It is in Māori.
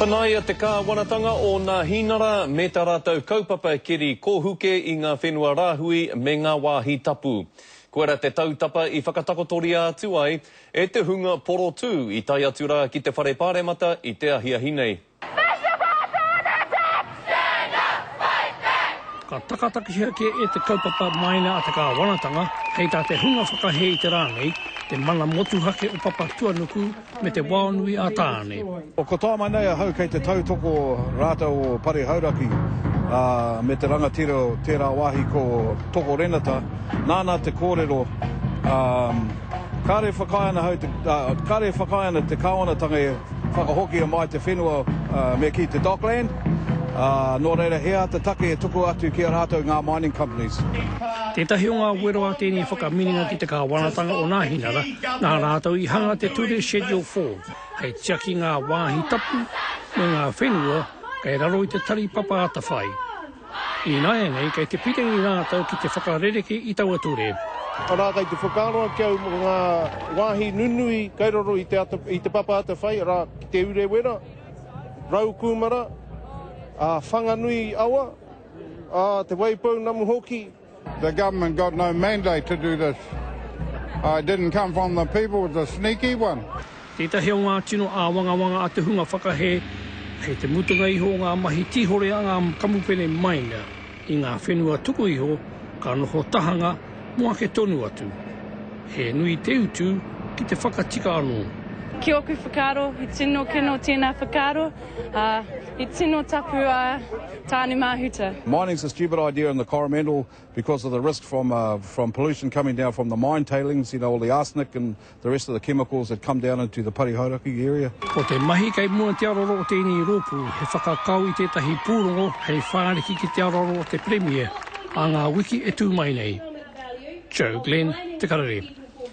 Whanaia te kāwanatanga o ngā hinara me tā rātou kaupapa kiri kōhuke i ngā whenua rāhui me ngā wāhi tapu. Koera te tautapa I whakatakotoria atu ai e te hunga porotu I tai atu rā ki te whare pāremata I te ahiahi nei. Ka takatakihia ke e te kaupapa maina a te kāwanatanga, hei tā te hunga whakahe I te rānei, te mana motuhake o papa tuanuku me te wānui a tāne. O ko tā mai a hau kei te tautoko rātou o Pari Hauraki me te rangatira o tērā wāhi ko toko renata, nāna te kōrero. Kāre whakaiana te kāwanatanga e whakahoki mai te whenua me ki te Dockland. Nō reira hea te take e tuku atu ki a rātou ngā mining companies. Tētahi o ngā wero a tēnei whakamininga ki te kāwanatanga o ngā hinara, nā rātou I hanga te ture Schedule 4, hei tiaki ngā wāhi tapu me ngā whenua, kei raro I te tari papa ata whai. I nāia nei, kei te pitengi rātou ki te whakarereke I taua ture. Arā kei te whakaroa kia o ngā wāhi nunui, kei raro I te papa ata whai, arā ki te ure wera, rau kūmara, whanganui awa, te waipau namu hoki. The government got no mandate to do this. It didn't come from the people, it was a sneaky one. Tētahi o ngā tino a wanga a te hunga whakahe, hei te mutunga iho ngā mahi tihore a ngā kamupene maina, I ngā whenua tuku iho, ka noho tahanga, mua ke tonu atu. He nui te utu ki te whakatika anō. Kia oku whakaro, I tino kino tēnā whakaro, I tino tapu tāne mahuta. Mining's a stupid idea in the Coromandel because of the risk from pollution coming down from the mine tailings, you know, all the arsenic and the rest of the chemicals that come down into the Pari Hauraki area. Ko te mahi kei mua te aroro o tēnei rōpū, he whakakau I tētahi pūrongo, hei whāriki ki te aroro o te Premier, a ngā wiki e tū mai nei. Joe Glenn, Te Karere.